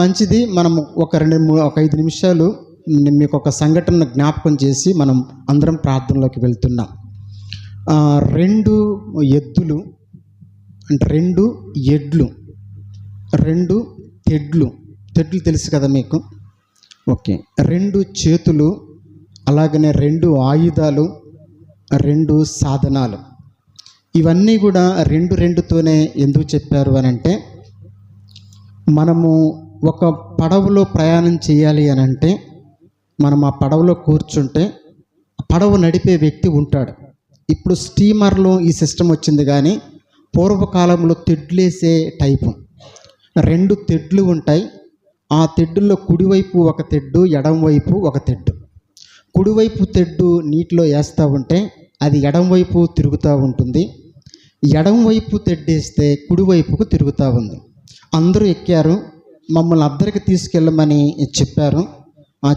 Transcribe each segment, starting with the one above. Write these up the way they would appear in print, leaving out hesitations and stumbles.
మంచిది. మనం ఒక 5 నిమిషాలు మీకు ఒక సంఘటన జ్ఞాపకం చేసి మనం అందరం ప్రార్థనలోకి వెళ్తున్నాం. 2 ఎద్దులు అంటే 2 ఎడ్లు, 2 తెడ్లు తెలుసు కదా మీకు. ఓకే, 2 చేతులు, అలాగనే 2 ఆయుధాలు, 2 సాధనాలు. ఇవన్నీ కూడా 2తోనే ఎందుకు చెప్పారు అని అంటే, మనము ఒక పడవలో ప్రయాణం చేయాలి అని అంటే మనం ఆ పడవలో కూర్చుంటే పడవ నడిపే వ్యక్తి ఉంటాడు. ఇప్పుడు స్టీమర్లో ఈ సిస్టమ్ వచ్చింది, కానీ పూర్వకాలంలో తెడ్లేసే టైపు 2 తెడ్లు ఉంటాయి. ఆ తెడ్డుల్లో కుడివైపు ఒక తెడ్డు, ఎడంవైపు ఒక తెడ్డు. కుడివైపు తెడ్డు నీటిలో వేస్తూ ఉంటే అది ఎడంవైపు తిరుగుతూ ఉంటుంది, ఎడంవైపు తెడ్డేస్తే కుడివైపుకు తిరుగుతూ ఉంది. అందరూ ఎక్కారు, మమ్మల్ని అద్దరికి తీసుకెళ్ళమని చెప్పారు.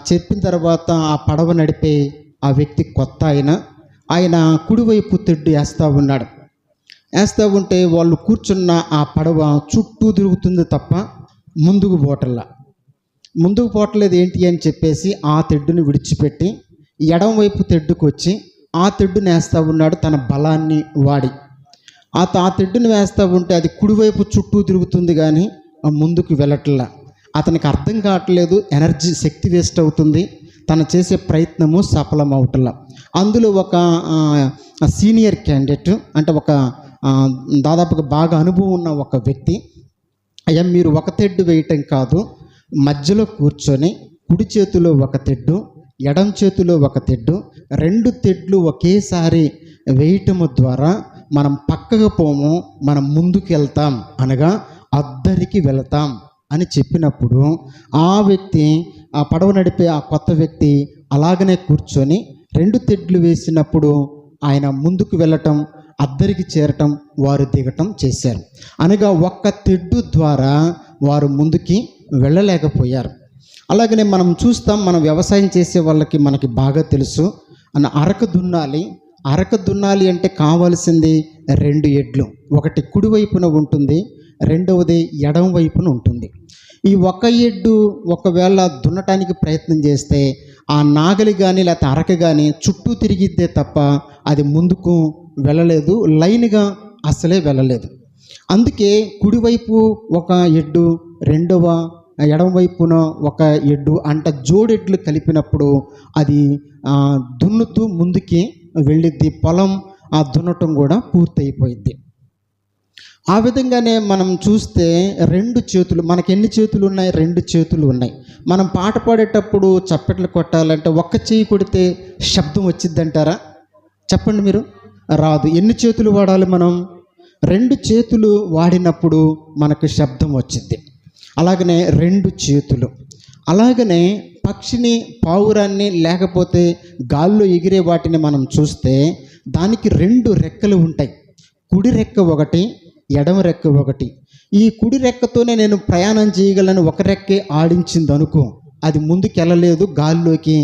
చెప్పిన తర్వాత ఆ పడవ నడిపే ఆ వ్యక్తి కొత్త ఆయన కుడివైపు తెడ్డు వేస్తూ ఉంటే వాళ్ళు కూర్చున్న ఆ పడవ చుట్టూ తిరుగుతుంది తప్ప ముందుకు పోవట్లేదు. ఏంటి అని చెప్పేసి ఆ తెడ్డుని విడిచిపెట్టి ఎడంవైపు తెడ్డుకు వచ్చి ఆ తెడ్డుని వేస్తూ ఉన్నాడు తన బలాన్ని వాడి. ఆ తెడ్డుని వేస్తూ ఉంటే అది కుడివైపు చుట్టూ తిరుగుతుంది, కానీ ముందుకు వెళ్ళట్లా. అతనికి అర్థం కావట్లేదు, ఎనర్జీ శక్తి వేస్ట్ అవుతుంది, తను చేసే ప్రయత్నము సఫలం అవట్లా. అందులో ఒక సీనియర్ క్యాండిడేట్, అంటే ఒక దాదాపుగా బాగా అనుభవం ఉన్న ఒక వ్యక్తి, అయ్యా మీరు ఒక తెడ్డు వేయటం కాదు, మధ్యలో కూర్చొని కుడి చేతిలో ఒక తెడ్డు, ఎడం చేతిలో ఒక తెడ్డు, 2 తెడ్లు ఒకేసారి వేయటము ద్వారా మనం పక్కకు పోము, మనం ముందుకు వెళ్తాం, అనగా అద్దరికి వెళతాం అని చెప్పినప్పుడు ఆ వ్యక్తి, ఆ పడవ నడిపే ఆ కొత్త వ్యక్తి అలాగనే కూర్చొని 2 తెడ్లు వేసినప్పుడు ఆయన ముందుకు వెళ్ళటం, అద్దరికి చేరటం, వారు దిగటం చేశారు. అనగా ఒక్క తెడ్డు ద్వారా వారు ముందుకి వెళ్ళలేకపోయారు. అలాగనే మనం చూస్తాం, మనం వ్యవసాయం చేసే వాళ్ళకి మనకి బాగా తెలుసు, అరక దున్నాలి అంటే కావాల్సింది 2 ఎడ్లు. ఒకటి కుడివైపున ఉంటుంది, రెండవది ఎడం వైపున ఉంటుంది. ఈ ఒక ఎడ్డు ఒకవేళ దున్నటానికి ప్రయత్నం చేస్తే ఆ నాగలి కానీ లేకపోతే అరక కానీ చుట్టూ తిరిగిద్దే తప్ప అది ముందుకు వెళ్ళలేదు, లైన్గా అసలే వెళ్ళలేదు. అందుకే కుడివైపు ఒక ఎడ్డు, ఎడమవైపున ఒక ఎడ్డు అంట జోడెడ్లు కలిపినప్పుడు అది దున్నుతూ ముందుకి వెళ్ళిద్ది, పొలం దున్నటం కూడా పూర్తయిపోయిద్ది. ఆ విధంగానే మనం చూస్తే 2 చేతులు, మనకి ఎన్ని చేతులు ఉన్నాయి? 2 చేతులు ఉన్నాయి. మనం పాట పాడేటప్పుడు చప్పట్లు కొట్టాలంటే ఒక్క చేయి కొడితే శబ్దం వచ్చిద్దంటారా? చెప్పండి మీరు. రాదు. ఎన్ని చేతులు వాడాలి మనం? 2 చేతులు వాడినప్పుడు మనకు శబ్దం వచ్చిద్ది. అలాగనే 2 చేతులు. అలాగనే పక్షిని, పావురాన్ని, లేకపోతే గాల్లో ఎగిరే వాటిని మనం చూస్తే దానికి 2 రెక్కలు ఉంటాయి. కుడి రెక్క ఒకటి, ఎడమ రెక్క ఒకటి. ఈ కుడి రెక్కతోనే నేను ప్రయాణం చేయగలను ఒక రెక్కే ఆడించింది అనుకో, అది ముందుకు వెళ్ళలేదు, గాల్లోకి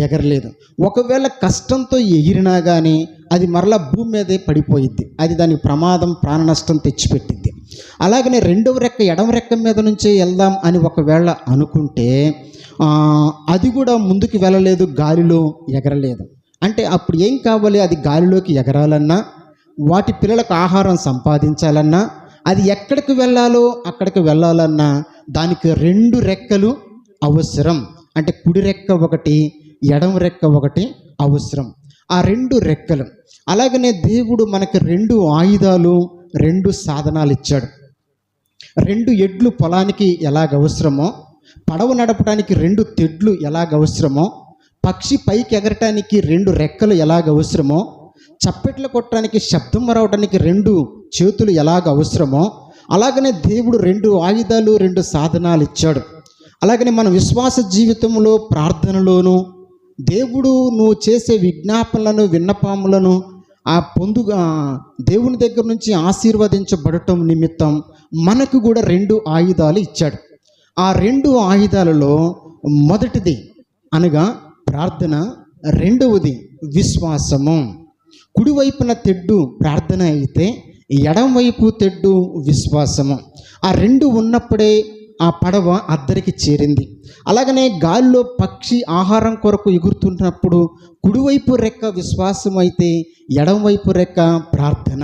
ఎగరలేదు. ఒకవేళ కష్టంతో ఎగిరినా కానీ అది మరలా భూమి మీదే పడిపోయిద్ది, అది దానికి ప్రమాదం, ప్రాణ నష్టం తెచ్చిపెట్టిద్ది. అలాగనే 2వ రెక్క ఎడమ రెక్క మీద నుంచే వెళ్దాం అని ఒకవేళ అనుకుంటే అది కూడా ముందుకు వెళ్ళలేదు, గాలిలో ఎగరలేదు. అంటే అప్పుడు ఏం కావాలి? అది గాలిలోకి ఎగరాలన్నా, వాటి పిల్లలకు ఆహారం సంపాదించాలన్నా, అది ఎక్కడికి వెళ్ళాలో అక్కడికి వెళ్ళాలన్నా దానికి 2 రెక్కలు అవసరం. అంటే కుడి రెక్క ఒకటి, ఎడమ రెక్క ఒకటి అవసరం. ఆ 2 రెక్కలు. అలాగనే దేవుడు మనకి 2 ఆయుధాలు, 2 సాధనాలు ఇచ్చాడు. 2 ఎడ్లు పొలానికి ఎలాగ అవసరమో, పడవ నడపడానికి 2 తెడ్లు ఎలాగ అవసరమో, పక్షి పైకి ఎగరటానికి 2 రెక్కలు ఎలాగ అవసరమో, చప్పెట్లు కొట్టడానికి, శబ్దం రావడానికి 2 చేతులు ఎలాగ అవసరమో, అలాగనే దేవుడు 2 ఆయుధాలు, 2 సాధనాలు ఇచ్చాడు. అలాగనే మన విశ్వాస జీవితంలో, ప్రార్థనలోను దేవుడు నువ్వు చేసే విజ్ఞాపనలను, విన్నపాములను పొందుగా దేవుని దగ్గర నుంచి ఆశీర్వదించబడటం నిమిత్తం మనకు కూడా 2 ఆయుధాలు ఇచ్చాడు. ఆ 2 ఆయుధాలలో మొదటిది అనగా ప్రార్థన, రెండవది విశ్వాసము. కుడివైపున తెడ్డు ప్రార్థన అయితే ఎడంవైపు తెడ్డు విశ్వాసము. ఆ 2 ఉన్నప్పుడే ఆ పడవ అద్దరికి చేరింది. అలాగనే గాలిలో పక్షి ఆహారం కొరకు ఎగురుతున్నప్పుడు కుడివైపు రెక్క విశ్వాసం అయితే ఎడమవైపు రెక్క ప్రార్థన.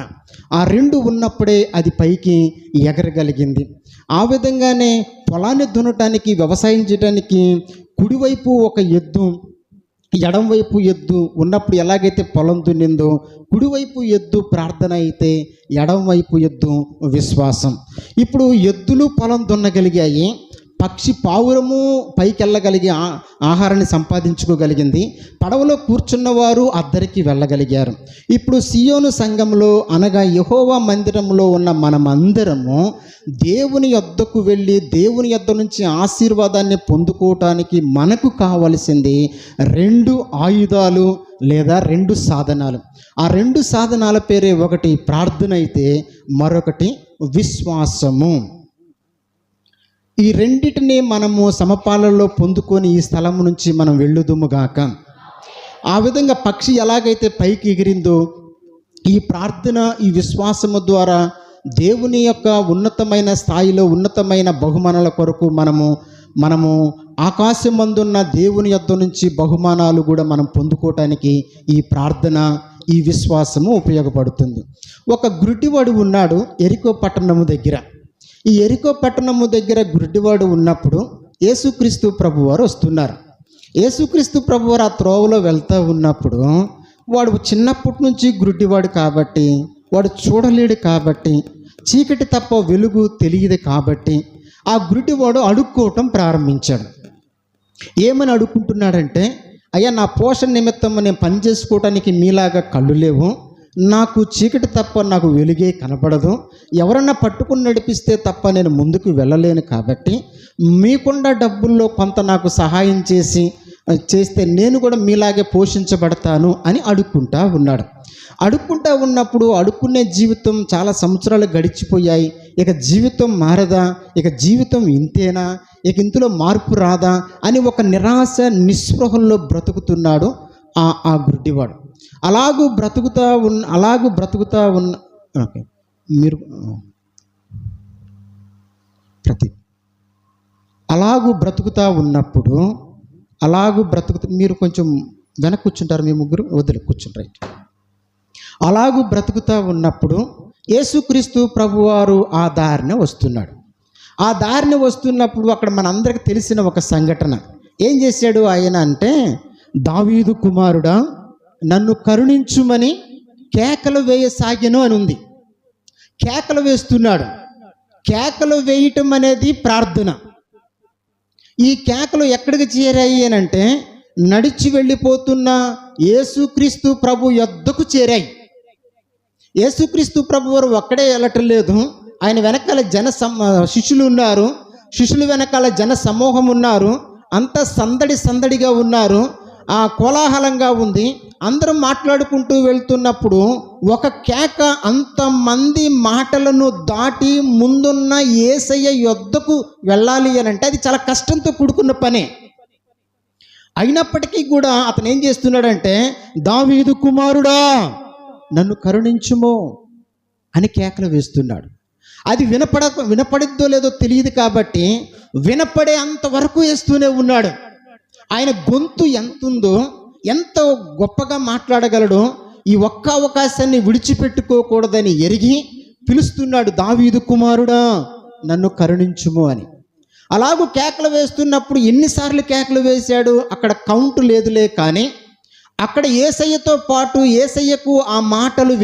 ఆ రెండు ఉన్నప్పుడే అది పైకి ఎగరగలిగింది. ఆ విధంగానే పొలాన్ని దున్నటానికి, వ్యవసాయం చేయడానికి కుడివైపు ఒక ఎద్దు, ఎడంవైపు ఎద్దు ఉన్నప్పుడు ఎలాగైతే పొలం దున్నిందో, కుడివైపు ఎద్దు ప్రార్థన అయితే ఎడంవైపు ఎద్దు విశ్వాసం. ఇప్పుడు ఎద్దులు పొలం దున్నగలిగాయి, పక్షి పావురము పైకి వెళ్ళగలిగి ఆహారాన్ని సంపాదించుకోగలిగింది, పడవలో కూర్చున్నవారు అద్దరికి వెళ్ళగలిగారు. ఇప్పుడు సియోను సంఘంలో అనగా యెహోవా మందిరంలో ఉన్న మనమందరము దేవుని యొద్దకు వెళ్ళి దేవుని యొద్ద నుంచి ఆశీర్వాదాన్ని పొందుకోవటానికి మనకు కావలసింది 2 ఆయుధాలు లేదా 2 సాధనాలు. ఆ 2 సాధనాల పేరే ఒకటి ప్రార్థన అయితే మరొకటి విశ్వాసము. ఈ రెండిటిని మనము సమపాలలో పొందుకొని ఈ స్థలం నుంచి మనం వెళ్ళుదుముగాక. ఆ విధంగా పక్షి ఎలాగైతే పైకి ఎగిరిందో, ఈ ప్రార్థన, ఈ విశ్వాసము ద్వారా దేవుని యొక్క ఉన్నతమైన స్థాయిలో ఉన్నతమైన బహుమానాల కొరకు మనము ఆకాశమందున్న దేవుని యొద్ద నుంచి బహుమానాలు కూడా మనం పొందుకోవటానికి ఈ ప్రార్థన, ఈ విశ్వాసము ఉపయోగపడుతుంది. ఒక గుడ్డివాడు ఉన్నాడు యెరికో పట్టణము దగ్గర. ఈ యెరికో పట్టణము దగ్గర గుడ్డివాడు ఉన్నప్పుడు యేసుక్రీస్తు ప్రభువారు వస్తున్నారు. యేసుక్రీస్తు ప్రభువారు ఆ త్రోవలో వెళ్తూ ఉన్నప్పుడు వాడు చిన్నప్పటి నుంచి గుడ్డివాడు కాబట్టి, వాడు చూడలేడు కాబట్టి, చీకటి తప్ప వెలుగు తెలియదు కాబట్టి ఆ గుడ్డివాడు అడుక్కోవటం ప్రారంభించాడు. ఏమని అడుక్కుంటున్నాడంటే, అయ్యా నా పోషణ నిమిత్తం నేను పని చేసుకోవటానికి మీలాగా కళ్ళు లేవు, నాకు చీకటి తప్ప నాకు వెలుగే కనపడదు, ఎవరన్నా పట్టుకుని నడిపిస్తే తప్ప నేను ముందుకు వెళ్ళలేను కాబట్టి మీకున్న డబ్బుల్లో కొంత నాకు సహాయం చేస్తే నేను కూడా మీలాగే పోషించబడతాను అని అడుక్కుంటా ఉన్నాడు. అడుక్కుంటా ఉన్నప్పుడు అడుక్కునే జీవితం చాలా సంవత్సరాలు గడిచిపోయాయి. ఇక జీవితం మారదా, ఇక జీవితం ఇంతేనా, ఇక ఇందులో మార్పు రాదా అని ఒక నిరాశ నిస్పృహల్లో బ్రతుకుతున్నాడు ఆ గుడ్డివాడు. అలాగూ బ్రతుకుతా ఉన్న ఓకే మీరు అలాగూ బ్రతుకుతా ఉన్నప్పుడు మీరు కొంచెం వెనక్కి కూర్చుంటారు, మీ ముగ్గురు వదిలి కూర్చుంటారు. అలాగూ బ్రతుకుతా ఉన్నప్పుడు యేసుక్రీస్తు ప్రభువారు ఆ దారిన వస్తున్నాడు. ఆ దారిని వస్తున్నప్పుడు అక్కడ మనందరికీ తెలిసిన ఒక సంఘటన. ఏం చేశాడు ఆయన అంటే, దావీదు కుమారుడా నన్ను కరుణించుమని కేకలు వేయసాగెను అని ఉంది. కేకలు వేస్తున్నాడు. కేకలు వేయటం అనేది ప్రార్థన. ఈ కేకలు ఎక్కడికి చేరాయి అని అంటే, నడిచి వెళ్ళిపోతున్న యేసుక్రీస్తు ప్రభు యొద్దకు చేరాయి. యేసుక్రీస్తు ప్రభు వారు ఒక్కడే వెళ్ళటం లేదు, ఆయన వెనకాల శిష్యులు ఉన్నారు, శిష్యులు వెనకాల జన సమూహం ఉన్నారు, అంతా సందడిగా ఉన్నారు, ఆ కోలాహలంగా ఉంది. అందరం మాట్లాడుకుంటూ వెళ్తున్నప్పుడు ఒక కేక అంతమంది మాటలను దాటి ముందున్న యేసయ్య యొద్దకు వెళ్ళాలి అని అంటే అది చాలా కష్టంతో కూడుకున్న పనే. అయినప్పటికీ కూడా అతను ఏం చేస్తున్నాడంటే, దావీదు కుమారుడా నన్ను కరుణించుమో అని కేకలు వేస్తున్నాడు. అది వినపడిద్దో లేదో తెలియదు కాబట్టి వినపడే అంతవరకు వేస్తూనే ఉన్నాడు. ఆయన గొంతు ఎంతుందో, ఎంత గొప్పగా మాట్లాడగలడో, ఈ ఒక్క అవకాశాన్ని విడిచిపెట్టుకోకూడదని ఎరిగి పిలుస్తున్నాడు, దావీదు కుమారుడా నన్ను కరుణించుము అని. అలాగూ కేకలు వేస్తున్నప్పుడు ఎన్నిసార్లు కేకలు వేశాడు అక్కడ కౌంటు లేదులే, కానీ అక్కడ యేసయ్యతో పాటు యేసయ్యకు ఆ మాటలు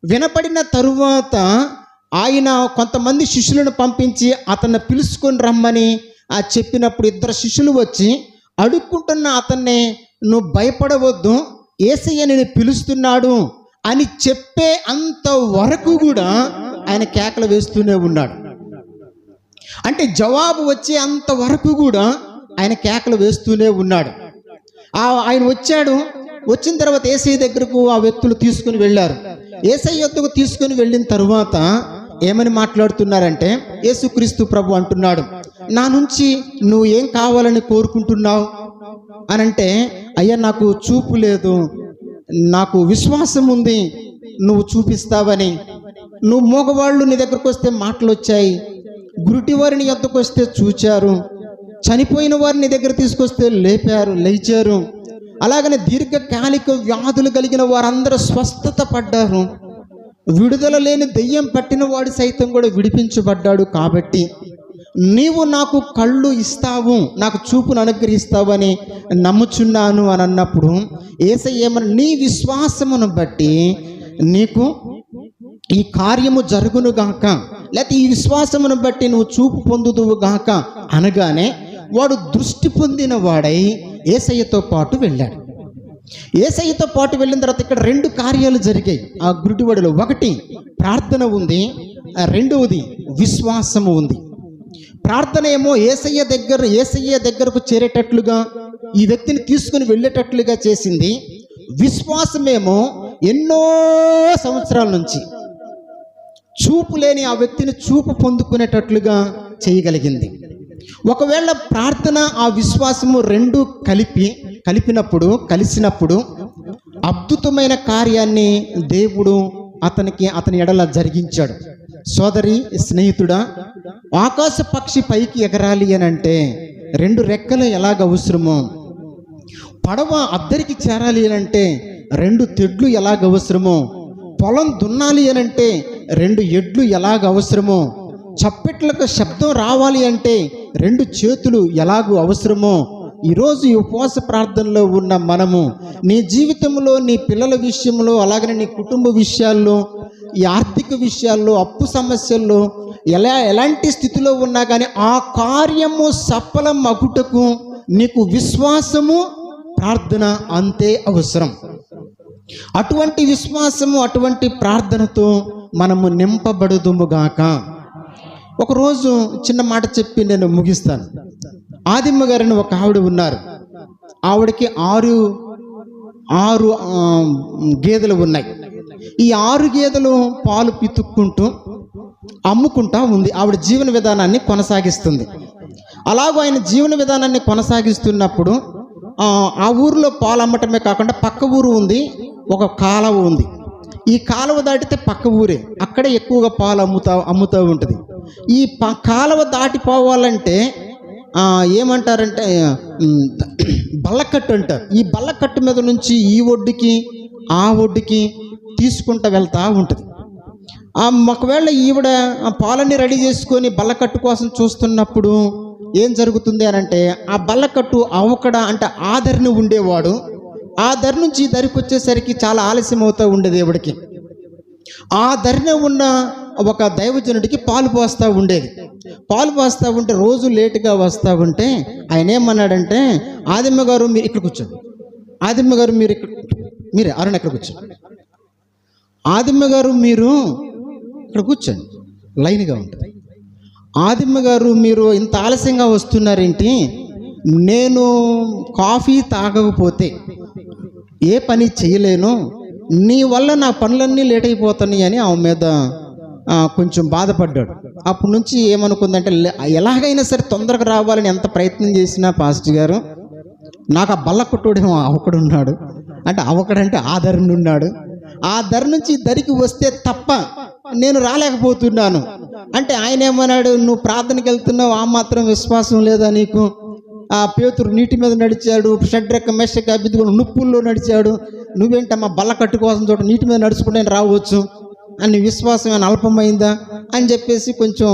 వినపడిన తరువాత ఆయన కొంతమంది శిష్యులను పంపించి అతన్ని పిలుచుకొని రమ్మని చెప్పినప్పుడు 2 శిష్యులు వచ్చి అడుక్కుంటున్న అతన్ని, నువ్వు భయపడవద్దు, యేసయ్య నేను పిలుస్తున్నాడు అని చెప్పే అంతవరకు కూడా ఆయన కేకలు వేస్తూనే ఉన్నాడు. అంటే జవాబు వచ్చే అంతవరకు కూడా ఆయన కేకలు వేస్తూనే ఉన్నాడు. ఆయన వచ్చిన తర్వాత యేసయ్య దగ్గరకు ఆ వ్యక్తులు తీసుకుని వెళ్ళారు. యేసయ్య వద్దకు తీసుకుని వెళ్ళిన తరువాత ఏమని మాట్లాడుతున్నారంటే, యేసుక్రీస్తు ప్రభు అంటున్నాడు, నా నుంచి నువ్వు ఏం కావాలని కోరుకుంటున్నావు అని అంటే, అయ్యా నాకు చూపు లేదు, నాకు విశ్వాసం ఉంది నువ్వు చూపిస్తావని, నువ్వు మగవాళ్ళు నీ దగ్గరకు వస్తే మాటలు వచ్చాయి, గురుటి వారిని యొద్దకు వస్తే చూచారు, చనిపోయిన వారిని దగ్గర తీసుకొస్తే లేచారు. అలాగనే దీర్ఘకాలిక వ్యాధులు కలిగిన వారందరూ స్వస్థత పడ్డారు. విడుదల లేని దెయ్యం పట్టిన వాడు సైతం కూడా విడిపించబడ్డాడు. కాబట్టి నీవు నాకు కళ్ళు ఇస్తావు, నాకు చూపును అనుగ్రహిస్తావు అని నమ్ముచున్నాను అని అన్నప్పుడు యేసయ్య ఏమన్నా, నీ విశ్వాసమును బట్టి నీకు ఈ కార్యము జరుగును గాక, లేకపోతే ఈ విశ్వాసమును బట్టి నువ్వు చూపు పొందుదువు గాక అనగానే వాడు దృష్టి పొందిన వాడై యేసయ్యతో పాటు వెళ్ళాడు. యేసయ్యతో పాటు వెళ్ళిన తర్వాత ఇక్కడ 2 కార్యాలు జరిగాయి ఆ గురుడివాడిలో. ఒకటి ప్రార్థన ఉంది, రెండవది విశ్వాసము ఉంది. ప్రార్థన ఏమో యేసయ్య దగ్గరకు చేరేటట్లుగా, ఈ వ్యక్తిని తీసుకుని వెళ్ళేటట్లుగా చేసింది. విశ్వాసమేమో ఎన్నో సంవత్సరాల నుంచి చూపు లేని ఆ వ్యక్తిని చూపు పొందుకునేటట్లుగా చేయగలిగింది. ఒకవేళ ప్రార్థన ఆ విశ్వాసము 2 కలిసినప్పుడు అద్భుతమైన కార్యాన్ని దేవుడు అతని ఎడల జరిగించాడు. సోదరి, స్నేహితుడా, ఆకాశ పక్షి పైకి ఎగరాలి అని అంటే 2 రెక్కలు ఎలాగ అవసరమో, పడవ అద్దరికి చేరాలి అని అంటే 2 తెడ్లు ఎలాగ అవసరమో, పొలం దున్నాలి అని అంటే 2 ఎడ్లు ఎలాగ అవసరమో, చప్పెట్లకు శబ్దం రావాలి అంటే 2 చేతులు ఎలాగూ అవసరమో, ఈరోజు ఈ ఉపవాస ప్రార్థనలో ఉన్న మనము నీ జీవితంలో, నీ పిల్లల విషయంలో, అలాగనే నీ కుటుంబ విషయాల్లో, ఈ ఆర్థిక విషయాల్లో, అప్పు సమస్యల్లో ఎలాంటి స్థితిలో ఉన్నా కానీ ఆ కార్యము సఫలం అగుటకు నీకు విశ్వాసము, ప్రార్థన అంతే అవసరం. అటువంటి విశ్వాసము, అటువంటి ప్రార్థనతో మనము నింపబడుదుముగాక. ఒకరోజు చిన్న మాట చెప్పి నేను ముగిస్తాను. ఆదిమ్మ గారిని ఒక ఆవిడ ఉన్నారు. ఆవిడకి 6 గేదెలు ఉన్నాయి. ఈ 6 గేదెలు పాలు పితుక్కుంటూ అమ్ముకుంటా ఉంది. ఆవిడ జీవన విధానాన్ని కొనసాగిస్తుంది. అలాగూ ఆయన జీవన విధానాన్ని కొనసాగిస్తున్నప్పుడు ఆ ఊరిలో పాలు అమ్మటమే కాకుండా పక్క ఊరు ఉంది, ఒక కాలువ ఉంది. ఈ కాలువ దాటితే పక్క ఊరే, అక్కడే ఎక్కువగా పాలు అమ్ముతూ ఉంటుంది. ఈ కాలువ దాటిపోవాలంటే ఏమంటారంటే బల్లకట్టు అంటారు. ఈ బల్లకట్టు మీద నుంచి ఈ ఒడ్డుకి ఆ ఒడ్డుకి తీసుకుంటూ వెళ్తూ ఉంటుంది. ఒకవేళ ఈవిడ పాలన్నీ రెడీ చేసుకొని బల్లకట్టు కోసం చూస్తున్నప్పుడు ఏం జరుగుతుంది అని అంటే, ఆ బల్లకట్టు అవకడ అంటే ఆ ధరిని ఉండేవాడు, ఆ ధరి నుంచి ఈ ధరికి వచ్చేసరికి చాలా ఆలస్యం అవుతూ ఉండేది. ఈవిడికి ఆ ధరిన ఉన్న ఒక దైవజనుడికి పాలు పోస్తూ ఉండేది. పాలు పోస్తూ ఉంటే రోజు లేటుగా వస్తూ ఉంటే ఆయన ఏమన్నాడంటే, ఆదిమ్మ గారు మీరు ఇక్కడ కూర్చోండి, ఆదిమ్మ గారు మీరే అరుణ్ ఎక్కడ కూర్చోండి, ఆదిమ్మ గారు మీరు ఇక్కడ కూర్చోండి, లైన్గా ఉంటుంది. ఆదిమ్మ గారు మీరు ఇంత ఆలస్యంగా వస్తున్నారేంటి, నేను కాఫీ తాగకపోతే ఏ పని చేయలేను, నీ వల్ల నా పనులన్నీ లేట్ అయిపోతున్నాయి అని ఆమె మీద కొంచెం బాధపడ్డాడు. అప్పటి నుంచి ఏమనుకుందంటే, ఎలాగైనా సరే తొందరగా రావాలని ఎంత ప్రయత్నం చేసినా పాస్టర్ గారు, నాకు ఆ బల్లకొట్టుడు అవకడున్నాడు, అంటే అవకడంటే ఆ ధరని ఉన్నాడు, ఆ ధర నుంచి ధరికి వస్తే తప్ప నేను రాలేకపోతున్నాను అంటే ఆయన ఏమన్నాడు, నువ్వు ప్రార్థనకి వెళ్తున్నావు, ఆ మాత్రం విశ్వాసం లేదా నీకు? ఆ పేతురు నీటి మీద నడిచాడు, షడ్రక మెషక అబేద్నెగో నుప్పుల్లో నడిచాడు, నువ్వేంటమ్మా బల్లకట్టు కోసం చోట నీటి మీద నడుచుకుంటే రావచ్చు అని విశ్వాసం ఏమైనా అల్పమైందా అని చెప్పేసి కొంచెం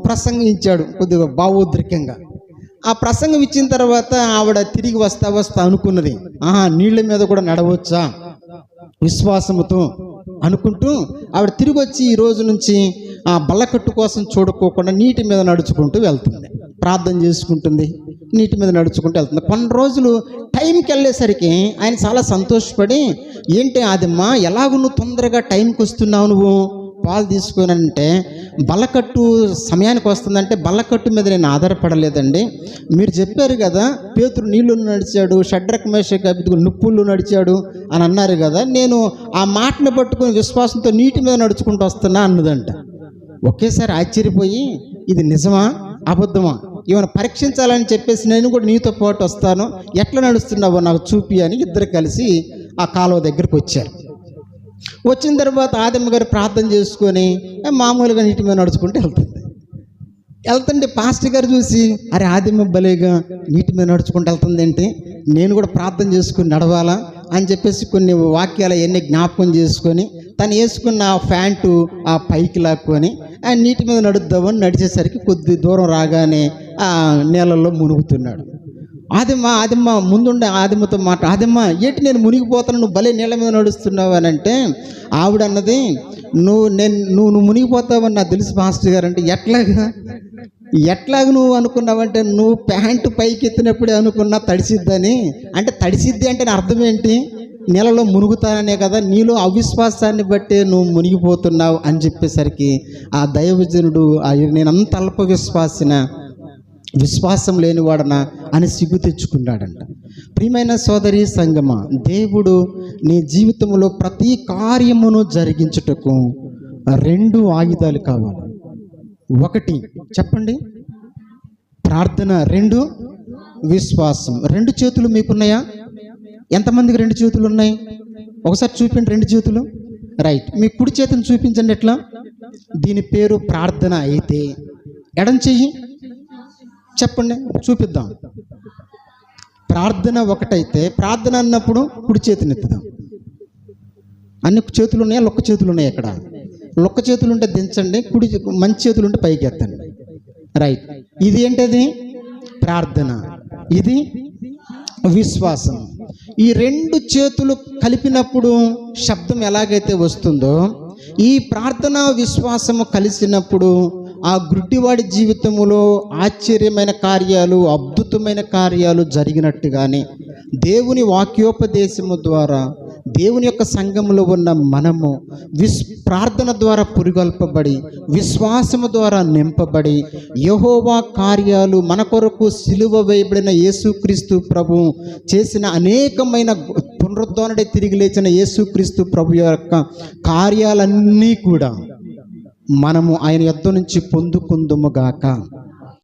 ప్రసంగించాడు కొద్దిగా భావోద్రికంగా. ఆ ప్రసంగం ఇచ్చిన తర్వాత ఆవిడ తిరిగి వస్తా అనుకున్నది, నీళ్ళ మీద కూడా నడవచ్చా విశ్వాసముతో అనుకుంటూ ఆవిడ తిరిగి వచ్చి ఈ రోజు నుంచి ఆ బల్లకట్టు కోసం చూడుకోకుండా నీటి మీద నడుచుకుంటూ వెళ్తుంది, ప్రార్థన చేసుకుంటుంది, నీటి మీద నడుచుకుంటూ వెళ్తుంది. కొన్ని రోజులు టైంకి వెళ్ళేసరికి ఆయన చాలా సంతోషపడి, ఏంటి ఆదిమ్మా ఎలాగూ నువ్వు తొందరగా టైంకి వస్తున్నావు, నువ్వు పాలు తీసుకునంటే బల్లకట్టు సమయానికి వస్తుందంటే, బల్లకట్టు మీద నేను ఆధారపడలేదండి, మీరు చెప్పారు కదా పేతురు నీళ్ళు నడిచాడు, షడ్రక మేషక అబేద్నెగో నుప్పుల్లో నడిచాడు అని అన్నారు కదా, నేను ఆ మాటను పట్టుకుని విశ్వాసంతో నీటి మీద నడుచుకుంటూ వస్తున్నా అన్నదంట. ఒకేసారి ఆశ్చర్యపోయి, ఇది నిజమా అబద్ధమా ఏమైనా పరీక్షించాలని చెప్పేసి నేను కూడా నీతో పాటు వస్తాను, ఎట్లా నడుస్తున్నావో నాకు చూపి అని ఇద్దరు కలిసి ఆ కాలువ దగ్గరికి వచ్చారు. వచ్చిన తర్వాత ఆదిమ్మ గారు ప్రార్థన చేసుకొని మామూలుగా నీటి మీద నడుచుకుంటూ వెళ్తుంది. వెళ్తుంటే పాస్టర్ గారు చూసి, అరే ఆదిమ భలేగా నీటి మీద నడుచుకుంటూ వెళ్తుంది ఏంటి, నేను కూడా ప్రార్థన చేసుకుని నడవాలా అని చెప్పేసి కొన్ని వాక్యాలు అవన్నీ జ్ఞాపకం చేసుకొని తను వేసుకున్న ఆ ప్యాంటు ఆ పైకి లాక్కొని ఆ నీటి మీద నడుద్దామని నడిచేసరికి కొద్ది దూరం రాగానే ఆ నీళ్ళల్లో మునుగుతున్నాడు. ఆదిమ్మ ముందుండే ఆదిమ్మతో ఆదిమ్మ ఏంటి నేను మునిగిపోతాను, నువ్వు భలే నీళ్ళ మీద నడుస్తున్నావు అని అంటే ఆవిడ అన్నది, నువ్వు మునిగిపోతావని నాకు తెలుసు మాస్టర్ గారు. అంటే ఎట్లాగ నువ్వు అనుకున్నావంటే, నువ్వు ప్యాంటు పైకి ఎత్తినప్పుడే అనుకున్నా తడిసిద్దని. అంటే తడిసిద్ది అంటే నా అర్థం ఏంటి, నీళ్ళలో మునుగుతాననే కదా, నీలో అవిశ్వాసాన్ని బట్టే నువ్వు మునిగిపోతున్నావు అని చెప్పేసరికి ఆ దైవజనుడు నేనంత అల్ప విశ్వాసం లేనివాడనా అని సిగ్గు తెచ్చుకున్నాడంట. ప్రియమైన సోదరి సంగమ, దేవుడు నీ జీవితంలో ప్రతి కార్యమును జరిగించుటకు 2 ఆయుధాలు కావాలి. 1 చెప్పండి, ప్రార్థన. 2 విశ్వాసం. 2 చేతులు మీకున్నాయా? ఎంతమందికి 2 చేతులు ఉన్నాయి? ఒకసారి చూపించండి 2 చేతులు. రైట్, మీ కుడి చేతిని చూపించండి. ఎట్లా? దీని పేరు ప్రార్థన. అయితే ఎడం చెయ్యి చెప్పండి, చూపిద్దాం. ప్రార్థన ఒకటైతే, ప్రార్థన అన్నప్పుడు కుడి చేతిని ఎత్తుదాం. అన్ని చేతులు ఉన్నాయా? లొక్క చేతులు ఉన్నాయి. ఎక్కడ లొక్క చేతులు ఉంటే దించండి, మంచి చేతులు ఉంటే పైకి ఎత్తండి. రైట్, ఇది ఏంటది? ప్రార్థన. ఇది విశ్వాసం. ఈ 2 చేతులు కలిపినప్పుడు శబ్దం ఎలాగైతే వస్తుందో, ఈ ప్రార్థన విశ్వాసము కలిసినప్పుడు ఆ గుడ్డివాడి జీవితంలో ఆశ్చర్యమైన కార్యాలు, అద్భుతమైన కార్యాలు జరిగినట్టుగానే దేవుని వాక్యోపదేశము ద్వారా దేవుని యొక్క సంఘములో ఉన్న మనము ప్రార్థన ద్వారా పురిగొల్పబడి విశ్వాసము ద్వారా నింపబడి యెహోవా కార్యాలు మన కొరకు సిలువ వేయబడిన యేసుక్రీస్తు ప్రభు చేసిన అనేకమైన పునరుద్ధరణే తిరిగి లేచిన యేసుక్రీస్తు ప్రభు యొక్క కార్యాలన్నీ కూడా మనము ఆయన యొద్ద నుంచి పొందుకుందుముగాక.